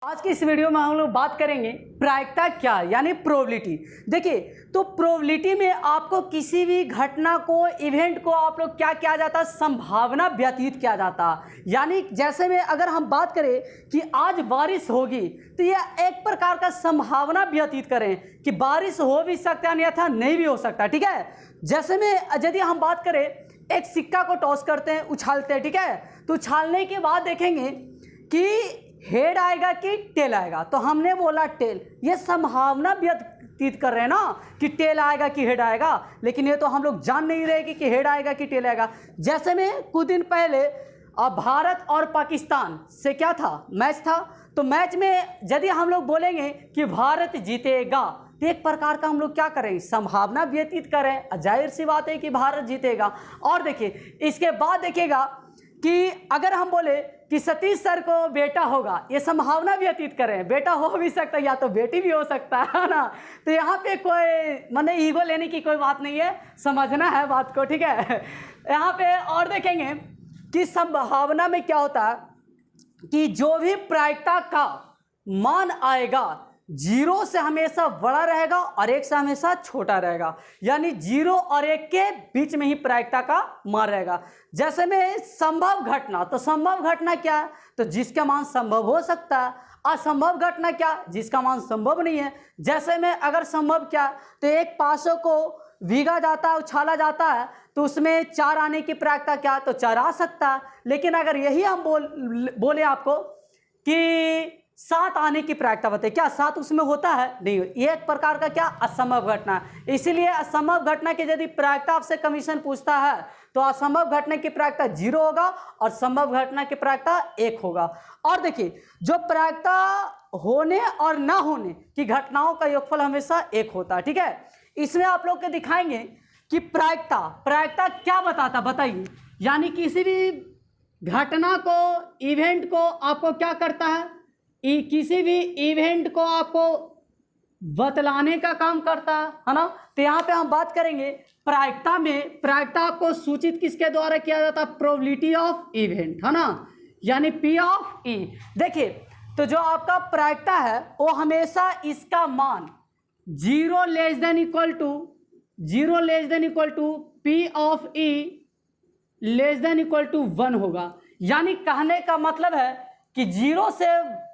आज की इस वीडियो में हम लोग बात करेंगे प्रायिकता क्या यानी प्रोबेबिलिटी। देखिए, तो प्रोबेबिलिटी में आपको किसी भी घटना को, इवेंट को आप लोग क्या किया जाता है, संभावना व्यतीत किया जाता। यानी जैसे में अगर हम बात करें कि आज बारिश होगी, तो यह एक प्रकार का संभावना व्यतीत करें कि बारिश हो भी सकता है अन्यथा नहीं भी हो सकता। ठीक है, जैसे में यदि हम बात करें एक सिक्का को टॉस करते हैं, उछालते हैं, ठीक है, तो उछालने के बाद देखेंगे कि हेड आएगा कि टेल आएगा, तो हमने बोला टेल। ये संभावना व्यतीत कर रहे हैं ना कि टेल आएगा कि हेड आएगा, लेकिन ये तो हम लोग जान नहीं रहे कि हेड आएगा कि टेल आएगा। जैसे में कुछ दिन पहले भारत और पाकिस्तान से क्या था, मैच था, तो मैच में यदि हम लोग बोलेंगे कि भारत जीतेगा, तो एक प्रकार का हम लोग क्या करें, संभावना व्यतीत करें। जाहिर सी बात है कि भारत जीतेगा। और देखिए, इसके बाद देखिएगा कि अगर हम बोले कि सतीश सर को बेटा होगा, ये संभावना व्यतीत करें, बेटा हो भी सकता है या तो बेटी भी हो सकता है ना। तो यहाँ पे कोई माने ईगो लेने की कोई बात नहीं है, समझना है बात को, ठीक है। यहाँ पे और देखेंगे कि संभावना में क्या होता है कि जो भी प्रायिकता का मान आएगा, 0 से हमेशा बड़ा रहेगा और 1 से हमेशा छोटा रहेगा। यानी 0 और 1 के बीच में ही प्रायिकता का मान रहेगा। जैसे में संभव घटना, तो संभव घटना क्या है, तो जिसका मान संभव हो सकता है। असंभव घटना क्या, जिसका मान संभव नहीं है। जैसे में अगर संभव क्या, तो एक पासों को भीगा जाता है, उछाला जाता है, तो उसमें 4 आने की प्रायिकता क्या, तो 4 आ सकता है। लेकिन अगर यही हम बोले आपको कि 7 आने की प्रायिकता बताइए, क्या 7 उसमें होता है, नहीं। ये एक प्रकार का क्या, असंभव घटना है। इसीलिए असंभव घटना की यदि प्रायिकता आपसे कमीशन पूछता है, तो असंभव घटना की प्रायिकता 0 होगा और संभव घटना की प्रायिकता 1 होगा। और देखिए, जो प्रायिकता होने और ना होने की घटनाओं का योगफल हमेशा 1 होता है। ठीक है, इसमें आप लोग को दिखाएंगे कि प्रायिकता क्या बताता, बताइए। यानी किसी भी घटना को, इवेंट को आपको क्या करता है, किसी भी इवेंट को आपको बतलाने का काम करता है ना। तो यहाँ पे हम बात करेंगे प्रायिकता में, प्रायिकता को सूचित किसके द्वारा किया जाता है, प्रोबेबिलिटी ऑफ इवेंट, है ना, यानी P ऑफ E। देखिए, तो जो आपका प्रायिकता है वो हमेशा इसका मान 0 less than equal to P of E less than equal to 1 होगा। यानी कहने का मतलब है कि 0 से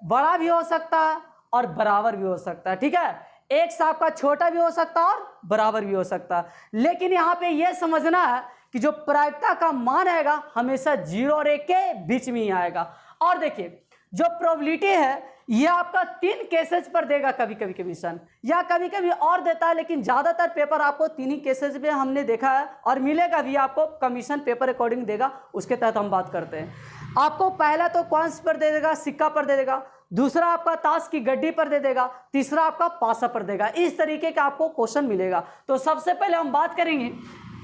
बड़ा भी हो सकता है और बराबर भी हो सकता है। ठीक है, 1 से आपका छोटा भी हो सकता है और बराबर भी हो सकता है। लेकिन यहाँ पे यह समझना है कि जो प्रायिकता का मान आएगा हमेशा 0 और 1 के बीच में ही आएगा। और देखिए, जो प्रोबेबिलिटी है यह आपका 3 केसेस पर देगा, कभी कभी कमीशन या कभी कभी और देता है, लेकिन ज़्यादातर पेपर आपको 3 ही केसेस पे हमने देखा है और मिलेगा भी आपको, कमीशन पेपर अकॉर्डिंग देगा, उसके तहत हम बात करते हैं। आपको पहला तो कॉइंस पर दे देगा, सिक्का पर दे देगा, दूसरा आपका ताश की गड्डी पर दे देगा, तीसरा आपका पासा पर देगा। इस तरीके का आपको क्वेश्चन मिलेगा। तो सबसे पहले हम बात करेंगे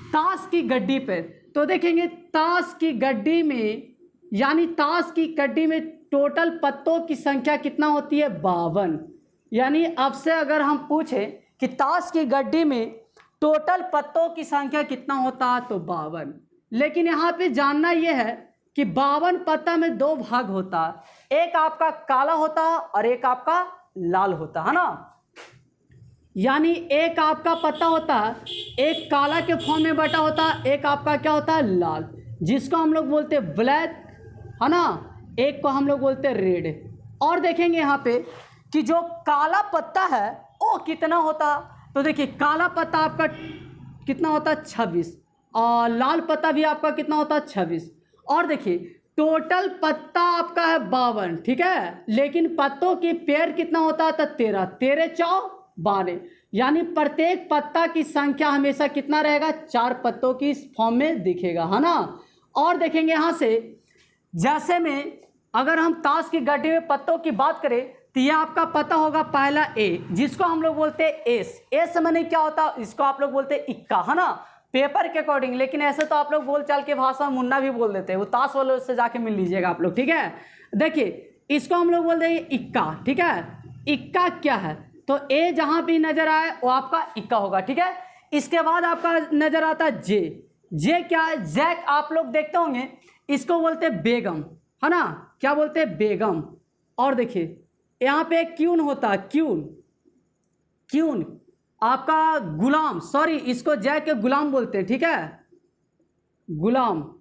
ताश की गड्डी पर। तो देखेंगे ताश की गड्डी में, यानी ताश की गड्डी में टोटल पत्तों की संख्या कितना होती है, 52। यानी अब से अगर हम पूछें कि ताश की गड्डी में टोटल पत्तों की संख्या कितना होता है, तो 52। लेकिन यहाँ पे जानना यह है कि 52 पत्ता में 2 भाग होता है, एक आपका काला होता है और एक आपका लाल होता है ना। यानी एक आपका पत्ता होता है, एक काला के फॉर्म में बटा होता है, एक आपका क्या होता है, लाल, जिसको हम लोग बोलते हैं ब्लैक, है ना, एक को हम लोग बोलते हैं रेड। और देखेंगे यहाँ पे कि जो काला पत्ता है वो कितना होता, तो देखिए काला पत्ता आपका कितना होता है, 26, और लाल पत्ता भी आपका कितना होता है, 26। और देखिए टोटल पत्ता आपका है 52, ठीक है, लेकिन पत्तों की पेयर कितना होता है, 13, 13 4 12। यानी प्रत्येक पत्ता की संख्या हमेशा कितना रहेगा, 4 पत्तों की फॉर्म में दिखेगा, है ना। और देखेंगे यहाँ से, जैसे में अगर हम ताश की गड्डी में पत्तों की बात करें, तो यह आपका पता होगा पहला A, जिसको हम लोग बोलते हैं एस माने क्या होता है, इसको आप लोग बोलते हैं इक्का, है ना, पेपर के अकॉर्डिंग। लेकिन ऐसे तो आप लोग बोल चाल के भाषा में मुन्ना भी बोल देते हैं, वो ताश वालों से जाके मिल लीजिएगा आप लोग, ठीक है। देखिए इसको हम लोग बोलते हैं इक्का, ठीक है। इक्का क्या है, तो ए जहां भी नजर आए वो आपका इक्का होगा, ठीक है। इसके बाद आपका नजर आता है जे क्या है, जैक आप लोग देखते होंगे, इसको बोलते हैं बेगम, है ना, क्या बोलते हैं, बेगम। और देखिए यहाँ पे क्यून होता, क्यून, क्यून आपका गुलाम, सॉरी इसको जय के गुलाम बोलते हैं, ठीक है, गुलाम।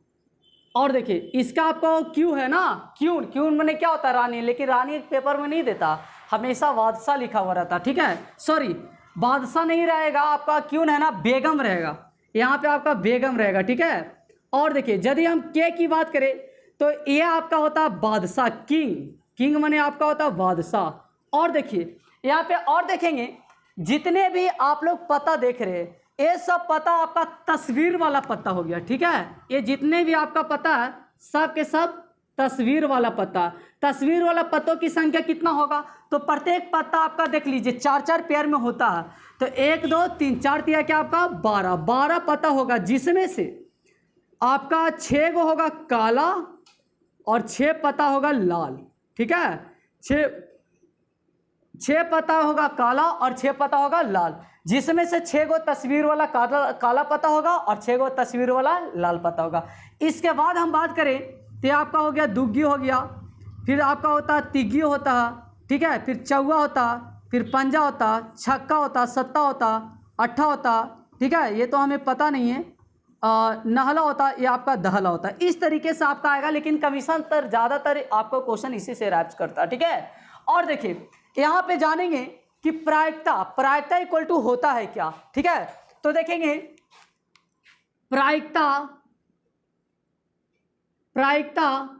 और देखिए इसका आपको क्यू है ना, क्यून, क्यून मैंने क्या होता है, रानी, लेकिन रानी एक पेपर में नहीं देता, हमेशा बादशाह लिखा हुआ रहता, ठीक है, सॉरी बादशाह नहीं रहेगा आपका, क्यून है ना, बेगम रहेगा, यहाँ पे आपका बेगम रहेगा, ठीक है। और देखिए यदि हम के की बात करें तो ये आपका होता है बादशाह, किंग, किंग माने आपका होता है बादशाह। और देखिए यहाँ पे और देखेंगे जितने भी आप लोग पता देख रहे हैं ये सब पता आपका तस्वीर वाला पता हो गया, ठीक है, ये जितने भी आपका पता है सब के सब तस्वीर वाला पता। तस्वीर वाला पत्तों की संख्या कितना होगा, तो प्रत्येक पत्ता आपका देख लीजिए 4-4 पेयर में होता है, तो 1 2 3 4 दिया क्या आपका 12 पत्ता होगा, जिसमें से आपका 6 गो होगा काला और 6 पत्ता होगा लाल, ठीक है, 6 पत्ता होगा काला और 6 पत्ता होगा लाल, जिसमें से 6 गो तस्वीर वाला काला पत्ता होगा और 6 गो तस्वीर वाला लाल पत्ता होगा। इसके बाद हम बात करें तो आपका हो गया दुग्गी हो गया, फिर आपका होता है तिग्गी होता है, ठीक है, फिर चौवा होता, फिर पंजा होता, छक्का होता, सत्ता होता, अट्ठा होता, ठीक है, ये तो हमें पता नहीं है, नहला होता, ये आपका दहला होता है। इस तरीके से आपका आएगा, लेकिन कमीशन पर ज़्यादातर आपको क्वेश्चन इसी से रैप्स करता है, ठीक है। और देखिए यहाँ पे जानेंगे कि प्रायिकता, प्रायिकता इक्वल टू होता है क्या, ठीक है, तो देखेंगे प्रायिकता, प्रायिकता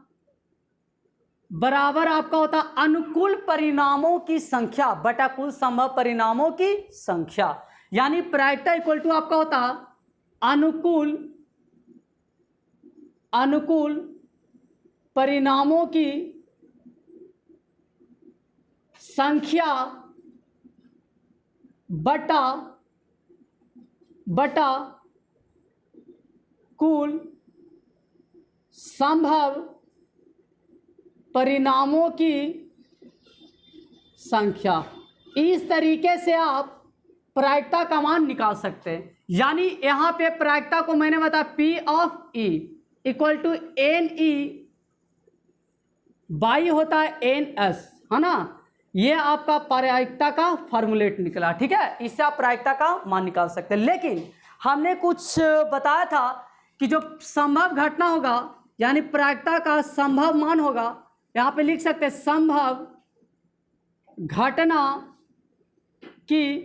बराबर आपका होता अनुकूल परिणामों की संख्या बटा कुल संभव परिणामों की संख्या, यानी प्रायिकता इक्वल टू आपका होता अनुकूल परिणामों की संख्या बटा कुल संभव परिणामों की संख्या। इस तरीके से आप प्रायिकता का मान निकाल सकते हैं। यानी यहाँ पे प्रायिकता को मैंने बताया P of E equal to NE by होता है NS, है ना, ये आपका प्रायिकता का फॉर्मूलेट निकला, ठीक है, इससे आप प्रायिकता का मान निकाल सकते हैं। लेकिन हमने कुछ बताया था कि जो संभव घटना होगा यानी प्रायिकता का संभव मान होगा, यहाँ पे लिख सकते हैं संभव घटना की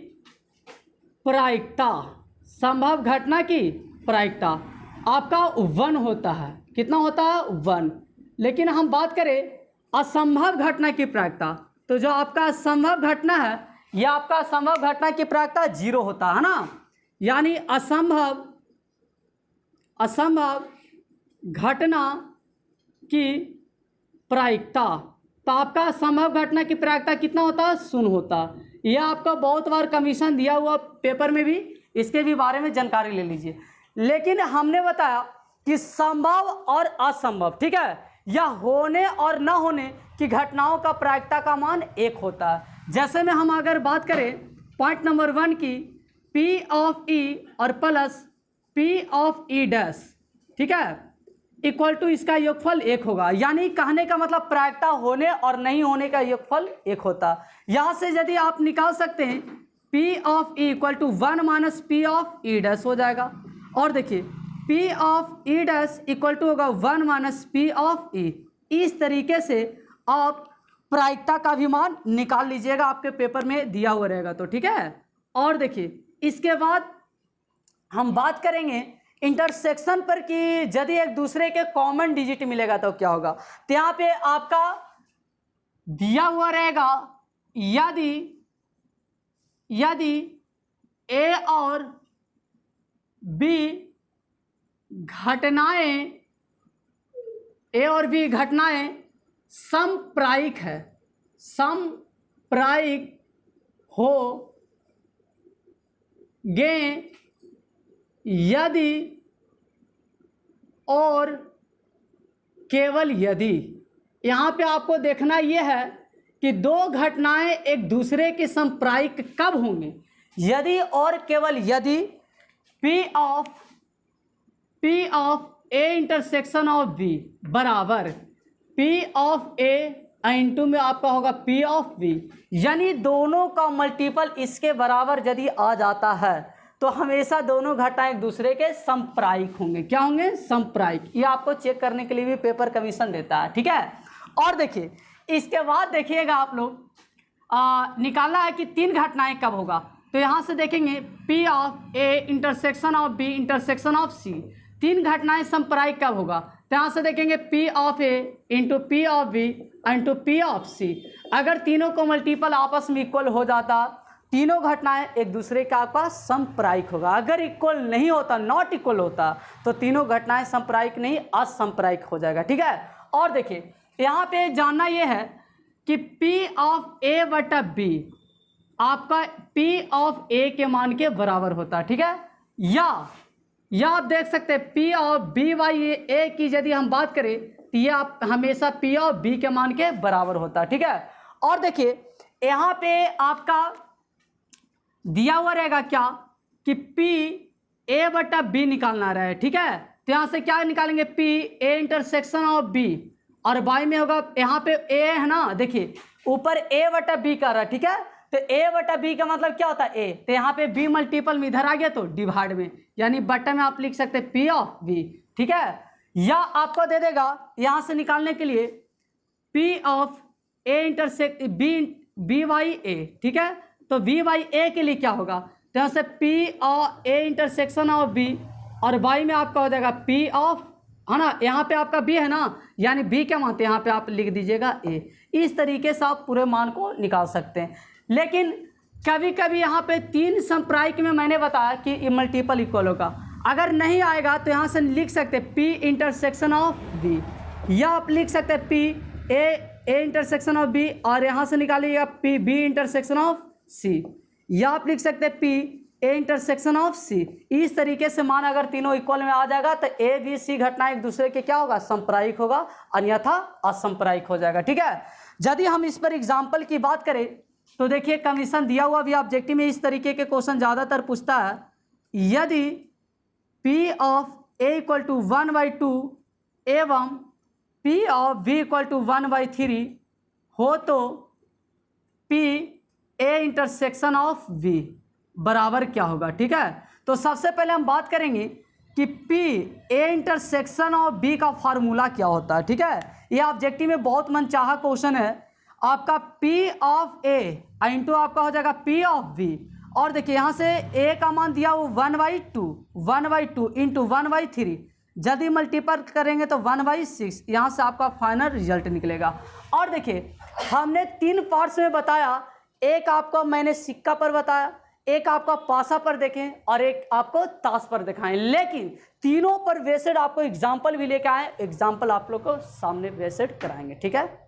प्रायिकता, संभव घटना की प्रायिकता आपका 1 होता है, कितना होता है 1। लेकिन हम बात करें असंभव घटना की प्रायिकता, तो जो आपका असंभव घटना है यह आपका असंभव घटना की प्रायिकता 0 होता है ना, यानी असंभव घटना की प्रायिकता, तो आपका असंभव घटना की प्रायिकता कितना होता है 0 होता है। यह आपका बहुत बार कमीशन दिया हुआ पेपर में भी, इसके भी बारे में जानकारी ले लीजिए। लेकिन हमने बताया कि संभव और असंभव, ठीक है, या होने और न होने की घटनाओं का प्रायिकता का मान 1 होता है। जैसे में हम अगर बात करें पॉइंट नंबर 1 की P ऑफ E और plus P of E dash, ठीक है, इक्वल टू इसका योगफल 1 होगा। यानी कहने का मतलब प्रायिकता होने और नहीं होने का योगफल 1 होता है। यहाँ से यदि आप निकाल सकते हैं P of E equal to 1 minus P of E dash हो जाएगा। और देखिए P of E dash equal to होगा 1 माइनस P ऑफ E। इस तरीके से आप प्रायिकता का भी मान निकाल लीजिएगा, आपके पेपर में दिया हुआ रहेगा तो, ठीक है। और देखिए इसके बाद हम बात करेंगे इंटरसेक्शन पर कि यदि एक दूसरे के कॉमन डिजिट मिलेगा तो क्या होगा। तो यहाँ पे आपका दिया हुआ रहेगा यदि A और B घटनाएं समप्रायिक है, समप्रायिक हो गे यदि और केवल यदि। यहाँ पे आपको देखना यह है कि दो घटनाएं एक दूसरे के समप्रायिक कब होंगे, यदि और केवल यदि P of A intersection of B बराबर P ऑफ A इंटू में आपका होगा P ऑफ V, यानी दोनों का मल्टीपल इसके बराबर यदि आ जाता है तो हमेशा दोनों घटनाएं एक दूसरे के समप्रायिक होंगे। क्या होंगे? समप्रायिक। ये आपको चेक करने के लिए भी पेपर कमीशन देता है, ठीक है। और देखिए इसके बाद देखिएगा आप लोग निकालना है कि तीन घटनाएं कब होगा, तो यहाँ से देखेंगे P of A intersection of B intersection of C, तीन घटनाएं समप्रायिक कब होगा, तो यहाँ से देखेंगे P of A into P of B into P of C। अगर तीनों को मल्टीपल आपस में इक्वल हो जाता, तीनों घटनाएं एक दूसरे का आपका समप्रायिक होगा। अगर इक्वल नहीं होता, नॉट इक्वल होता, तो तीनों घटनाएं समप्रायिक नहीं असमप्रायिक हो जाएगा, ठीक है। और देखिए यहाँ पे जानना ये है कि P ऑफ A बटा B आपका P ऑफ A के मान के बराबर होता है, ठीक है। या आप देख सकते हैं P of B by A की यदि हम बात करें तो ये आप हमेशा P ऑफ B के मान के बराबर होता है, ठीक है। और देखिए यहाँ पे आपका दिया हुआ रहेगा क्या कि P A बटा B निकालना रहा है, ठीक है। तो यहाँ से क्या निकालेंगे P A intersection of B, और बाई में होगा यहाँ पे A है ना, देखिए ऊपर A बटा B कर रहा है, ठीक है। तो A बटा B का मतलब क्या होता है A, तो यहाँ पे B मल्टीपल में इधर आ गया तो डिवाइड में, यानी बटा में आप लिख सकते हैं P ऑफ B, ठीक है। या आपको दे देगा यहाँ से निकालने के लिए P of A intersect B by A, ठीक है। तो B बाई A के लिए क्या होगा, तो यहाँ से P of A intersection of B, और बाई में आपका हो जाएगा P ऑफ, है ना, यहाँ पे आपका B है ना, यानी B क्या मानते हैं यहाँ पे आप लिख दीजिएगा A। इस तरीके से आप पूरे मान को निकाल सकते हैं। लेकिन कभी कभी यहाँ पे तीन समप्रायिक में मैंने बताया कि मल्टीपल इक्वल होगा, अगर नहीं आएगा तो यहाँ से लिख सकते हैं P इंटरसेक्शन ऑफ B, या आप लिख सकते हैं P A intersection of B, और यहाँ से निकालिएगा P B intersection of C, या आप लिख सकते हैं P A intersection of C। इस तरीके से मान अगर तीनों इक्वल में आ जाएगा तो A B C घटना एक दूसरे के क्या होगा, समप्रायिक होगा, अन्यथा असमप्रायिक हो जाएगा, ठीक है। यदि हम इस पर एग्जाम्पल की बात करें तो देखिए कमीशन दिया हुआ भी ऑब्जेक्टिव में इस तरीके के क्वेश्चन ज़्यादातर पूछता है, यदि P of A equal to 1/2 एवं P of B equal to 1/3 हो तो P A intersection of B बराबर क्या होगा, ठीक है। तो सबसे पहले हम बात करेंगे कि P A intersection of B का फार्मूला क्या होता है, ठीक है। ये ऑब्जेक्टिव में बहुत मनचाहा क्वेश्चन है। आपका P ऑफ A इंटू आपका हो जाएगा P ऑफ B, और देखिए यहाँ से A का मान दिया वो 1/2 इंटू 1/3, यदि मल्टीपल करेंगे तो 1/6, यहाँ से आपका फाइनल रिजल्ट निकलेगा। और देखिए हमने तीन पार्ट्स में बताया, एक आपको मैंने सिक्का पर बताया, एक आपका पासा पर देखें, और एक आपको ताश पर दिखाएं, लेकिन तीनों पर वेसेड आपको एग्जाम्पल भी लेके आए, एग्जाम्पल आप लोग को सामने वेसेड कराएंगे, ठीक है।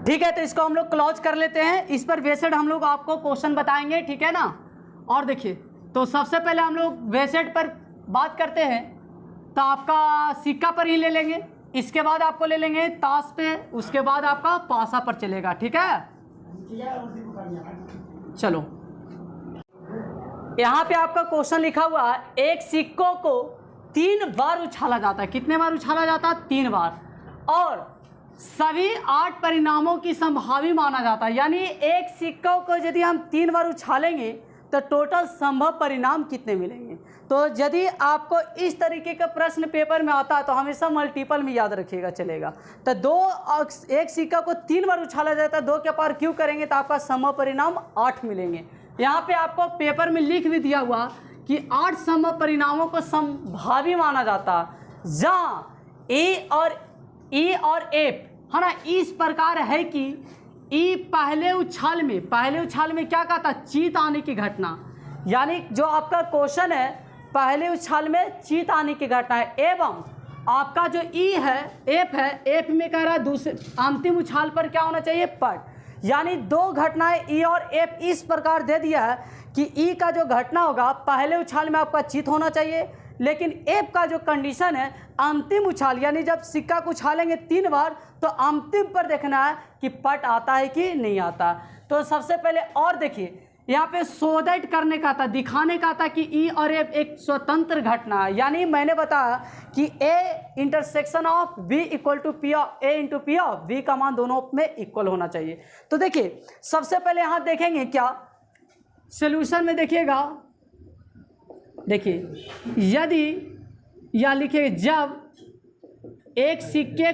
तो इसको हम लोग क्लोज कर लेते हैं। इस पर वेसेड हम लोग आपको क्वेश्चन बताएंगे, ठीक है ना। और देखिए तो सबसे पहले हम लोग वेसेड पर बात करते हैं, तो आपका सिक्का पर ही ले लेंगे, इसके बाद आपको ले लेंगे ताश पे, उसके बाद आपका पासा पर चलेगा, ठीक है। चलो यहाँ पे आपका क्वेश्चन लिखा हुआ है, एक सिक्कों को 3 बार उछाला जाता है। कितने बार उछाला जाता है? 3 बार, और सभी 8 परिणामों की संभावी माना जाता है। यानी एक सिक्कों को यदि हम 3 बार उछालेंगे तो टोटल संभव परिणाम कितने मिलेंगे। तो यदि आपको इस तरीके का प्रश्न पेपर में आता है तो हमेशा मल्टीपल में याद रखिएगा, चलेगा। तो एक सिक्का को 3 बार उछाला जाता है, 2 के पार क्यों करेंगे तो आपका संभव परिणाम 8 मिलेंगे। यहाँ पे आपको पेपर में लिख भी दिया हुआ कि 8 संभव परिणामों को संभावी माना जाता है, जहाँ E और F है ना इस प्रकार है कि E पहले उछाल में क्या कहता है, चीत आने की घटना, यानी जो आपका क्वेश्चन है पहले उछाल में चीत आने की घटना है, एवं आपका जो E है F है, F में कह रहा है दूसरे अंतिम उछाल पर क्या होना चाहिए, पट। यानी 2 घटनाएं E और F इस प्रकार दे दिया है कि E का जो घटना होगा पहले उछाल में आपका चित होना चाहिए, लेकिन F का जो कंडीशन है अंतिम उछाल, यानी जब सिक्का को उछालेंगे 3 बार तो अंतिम पर देखना है कि पट आता है कि नहीं आता। तो सबसे पहले और देखिए यहाँ पे सो दैट करने का था, दिखाने का था कि ई और एफ एक स्वतंत्र घटना है। यानी मैंने बताया कि A intersection of B equal to P of A into P of B का मान दोनों में इक्वल होना चाहिए। तो देखिए सबसे पहले यहाँ देखेंगे क्या सोल्यूशन में, देखिएगा, देखिए यदि या लिखिए जब एक सिक्के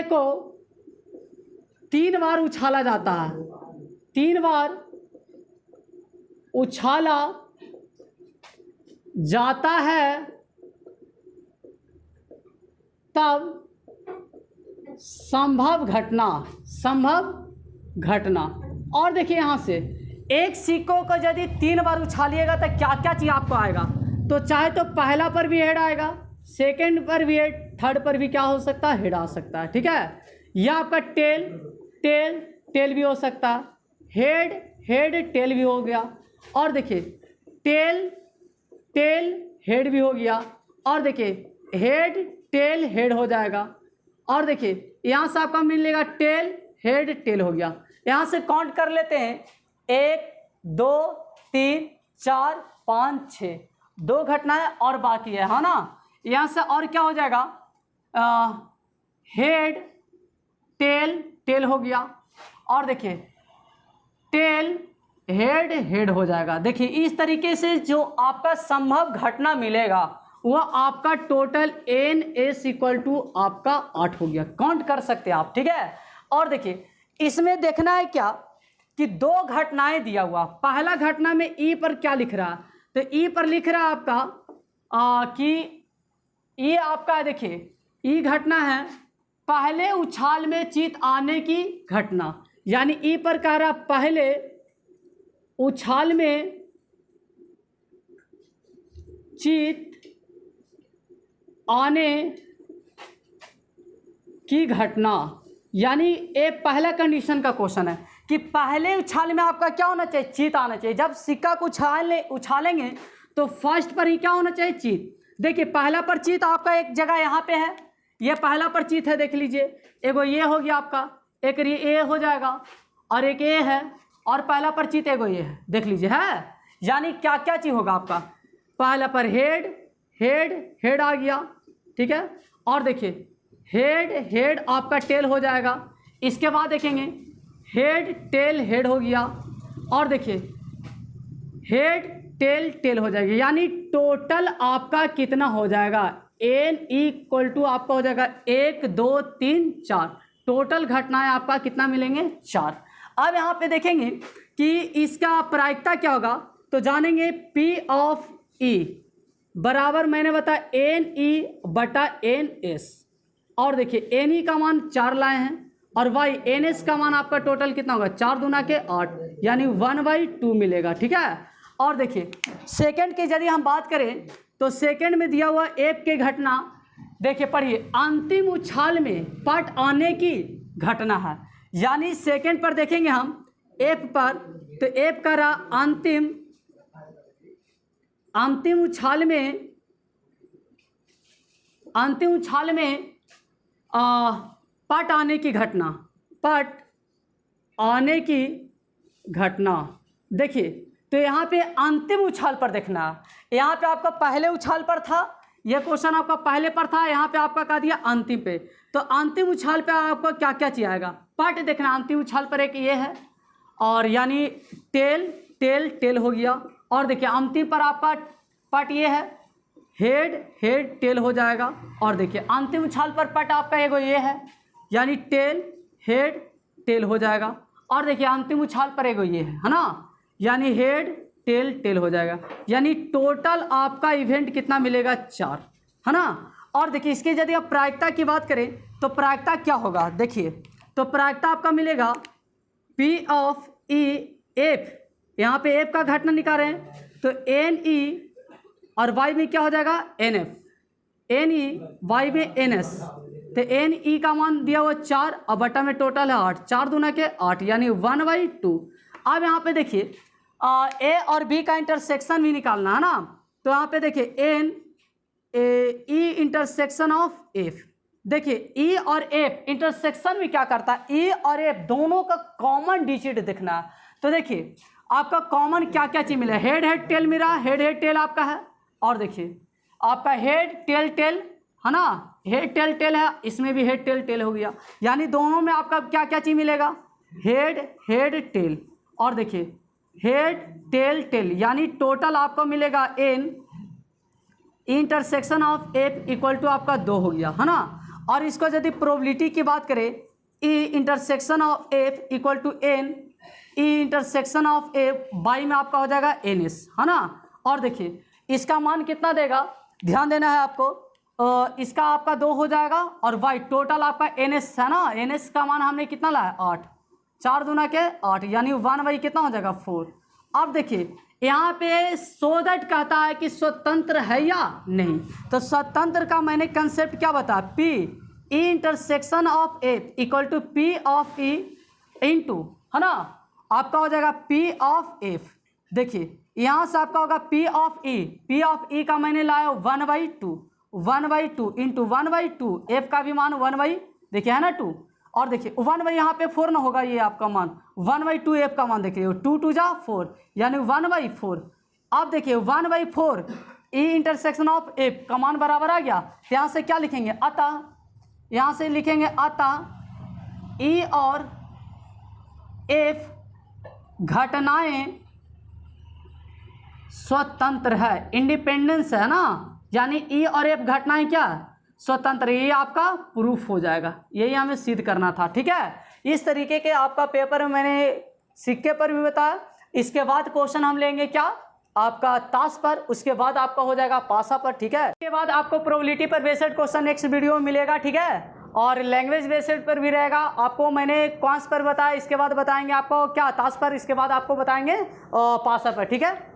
को 3 बार उछाला जाता है, 3 बार उछाला जाता है, तब संभव घटना। और देखिए यहाँ से एक सिक्कों को यदि 3 बार उछालिएगा तो क्या क्या चीज़ आपको आएगा, तो चाहे तो पहला पर भी हेड आएगा, सेकंड पर भी हेड, थर्ड पर भी क्या हो सकता है, हेड आ सकता है, ठीक है। यह आपका टेल भी हो सकता है, हेड टेल भी हो गया, और देखिए टेल हेड भी हो गया, और देखिए हेड टेल हेड हो जाएगा, और देखिए यहाँ से आपका मिलेगा टेल हेड टेल हो गया। यहाँ से काउंट कर लेते हैं, 1 2 3 4 5 6, 2 घटनाएं और बाकी है ना। यहाँ से और क्या हो जाएगा, हेड टेल हो गया, और देखिए टेल हेड हो जाएगा। देखिए इस तरीके से जो आपका संभव घटना मिलेगा वह आपका टोटल NS इक्वल टू आपका 8 हो गया, काउंट कर सकते हैं आप, ठीक है। और देखिए इसमें देखना है क्या कि 2 घटनाएं दिया हुआ, पहला घटना में ई पर क्या लिख रहा है, तो ई पर लिख रहा है आपका कि ये आपका देखिए ई घटना है पहले उछाल में चीत आने की घटना, यानी ई पर कह रहा पहले उछाल में चीत आने की घटना, यानी ये पहला कंडीशन का क्वेश्चन है कि पहले उछाल में आपका क्या होना चाहिए, चीत आना चाहिए। जब सिक्का को उछालेंगे तो फर्स्ट पर ही क्या होना चाहिए, चीत। देखिए पहला पर चीत आपका एक जगह यहाँ पे है, ये पहला पर चीत है, देख लीजिए, एगो ये हो गया आपका, एक ए हो जाएगा, और एक ए है, और पहला पर चीत एगो ये है, देख लीजिए है। यानी क्या क्या चीज होगा आपका, पहला पर हेड आ गया, ठीक है, और देखिए हेड आपका टेल हो जाएगा। इसके बाद देखेंगे हेड टेल हेड हो गया, और देखिए हेड टेल हो जाएगी, यानी टोटल आपका कितना हो जाएगा, N इक्वल टू आपका हो जाएगा 1 2 3 4, टोटल घटनाएं आपका कितना मिलेंगे, 4। अब यहाँ पे देखेंगे कि इसका प्रायिकता क्या होगा, तो जानेंगे P ऑफ E बराबर मैंने बताया NE बटा NS, और देखिए NE का मान 4 लाए हैं, और NS का मान आपका टोटल कितना होगा, 4 दूना के 8, यानी 1/2 मिलेगा, ठीक है। और देखिए सेकंड की यदि हम बात करें तो सेकंड में दिया हुआ एफ के घटना, देखिए पढ़िए, अंतिम उछाल में पट आने की घटना है, यानी सेकंड पर देखेंगे हम एफ पर, तो एफ का रहा अंतिम उछाल में पट आने की घटना, देखिए तो यहाँ पे अंतिम उछाल पर देखना है, यहाँ पे आपका पहले उछाल पर था, यह क्वेश्चन आपका पहले पर था, यहाँ पे आपका कह दिया अंतिम पे, तो अंतिम उछाल पे आपका क्या क्या चीज आएगा, पट देखना, अंतिम उछाल पर एक ये है, और यानी टेल हो गया, और देखिए अंतिम पर आपका पट ये है, हेड टेल हो जाएगा, और देखिए अंतिम उछाल पर पट आपका एगो ये है, यानी टेल हेड टेल हो जाएगा, और देखिए अंतिम उछाल पर एगो ये है ना, यानी हेड टेल हो जाएगा, यानी टोटल आपका इवेंट कितना मिलेगा, 4, है ना। और देखिए इसके यदि आप प्रायिकता की बात करें तो प्रायिकता क्या होगा, देखिए तो प्रायिकता आपका मिलेगा P ऑफ E एफ, यहाँ पे एफ का घटना निकाल रहे हैं तो NE और y में क्या हो जाएगा, NF, NE y में NS, तो NE का मान दिया हुआ 4 और बटा में टोटल है 8, 4 दूना के 8, यानी 1/2। अब यहाँ पे देखिए A और B का इंटरसेक्शन भी निकालना है ना, तो यहाँ पे देखिए E इंटरसेक्शन ऑफ F, देखिए ई और एफ इंटरसेक्शन में क्या करता है, ई और एफ दोनों का कॉमन डिजिट देखना है। तो देखिए आपका कॉमन क्या क्या चीज मिला, हेड हेड टेल मिला, हेड हेड टेल आपका है, और देखिए आपका हेड टेल टेल है ना, हेड टेल टेल है, इसमें भी हेड टेल टेल हो गया, यानी दोनों में आपका क्या क्या चीज मिलेगा, हेड हेड टेल, और देखिए हेड टेल टेल, यानी टोटल आपको मिलेगा N, intersection of F equal to आपका 2 हो गया है ना। और इसको यदि प्रोबेबिलिटी की बात करें, E intersection of F equal to N, E intersection of F by में आपका हो जाएगा एन एस है ना। और देखिए इसका मान कितना देगा, ध्यान देना है आपको, इसका आपका 2 हो जाएगा, और वाई टोटल आपका एन एस है ना, एन एस का मान हमने कितना लाया 8, 4 दूना के 8, यानी 1/, कितना हो जाएगा 4। अब देखिए यहाँ पे सो दैट कहता है कि स्वतंत्र है या नहीं, तो स्वतंत्र का मैंने कंसेप्ट क्या बताया, P E intersection of F equal to P of E into है ना, आपका हो जाएगा पी ऑफ एफ। देखिए यहाँ से आपका होगा पी ऑफ ई का मैंने लाया 1/2 इंटू 1/2, एफ का भी मान 1/, देखिए है ना 2, और देखिए 1/, यहाँ पे 4 ना होगा, ये आपका मान 1/2 एफ का मान देखिए 2 2 जा 4, यानी 1/4। अब देखिए 1/4 ई इंटरसेक्शन ऑफ एफ का मान बराबर आ गया, यहाँ से क्या लिखेंगे, अतः यहाँ से लिखेंगे अतः ई और एफ घटनाएं स्वतंत्र है, इंडिपेंडेंस है ना, यानी ई और एफ घटनाएं क्या स्वतंत्र, ये आपका प्रूफ हो जाएगा, यही हमें सिद्ध करना था। ठीक है, इस तरीके के आपका पेपर में मैंने सिक्के पर भी बताया। इसके बाद क्वेश्चन हम लेंगे क्या, आपका ताश पर, उसके बाद आपका हो जाएगा पासा पर। ठीक है, इसके बाद आपको प्रोबेबिलिटी पर बेस्ड क्वेश्चन नेक्स्ट वीडियो में मिलेगा। ठीक है, और लैंग्वेज बेस्ड पर भी रहेगा, आपको मैंने क्वांस पर बताया, इसके बाद बताएंगे आपको क्या ताश पर, इसके बाद आपको बताएंगे पासा पर। ठीक है।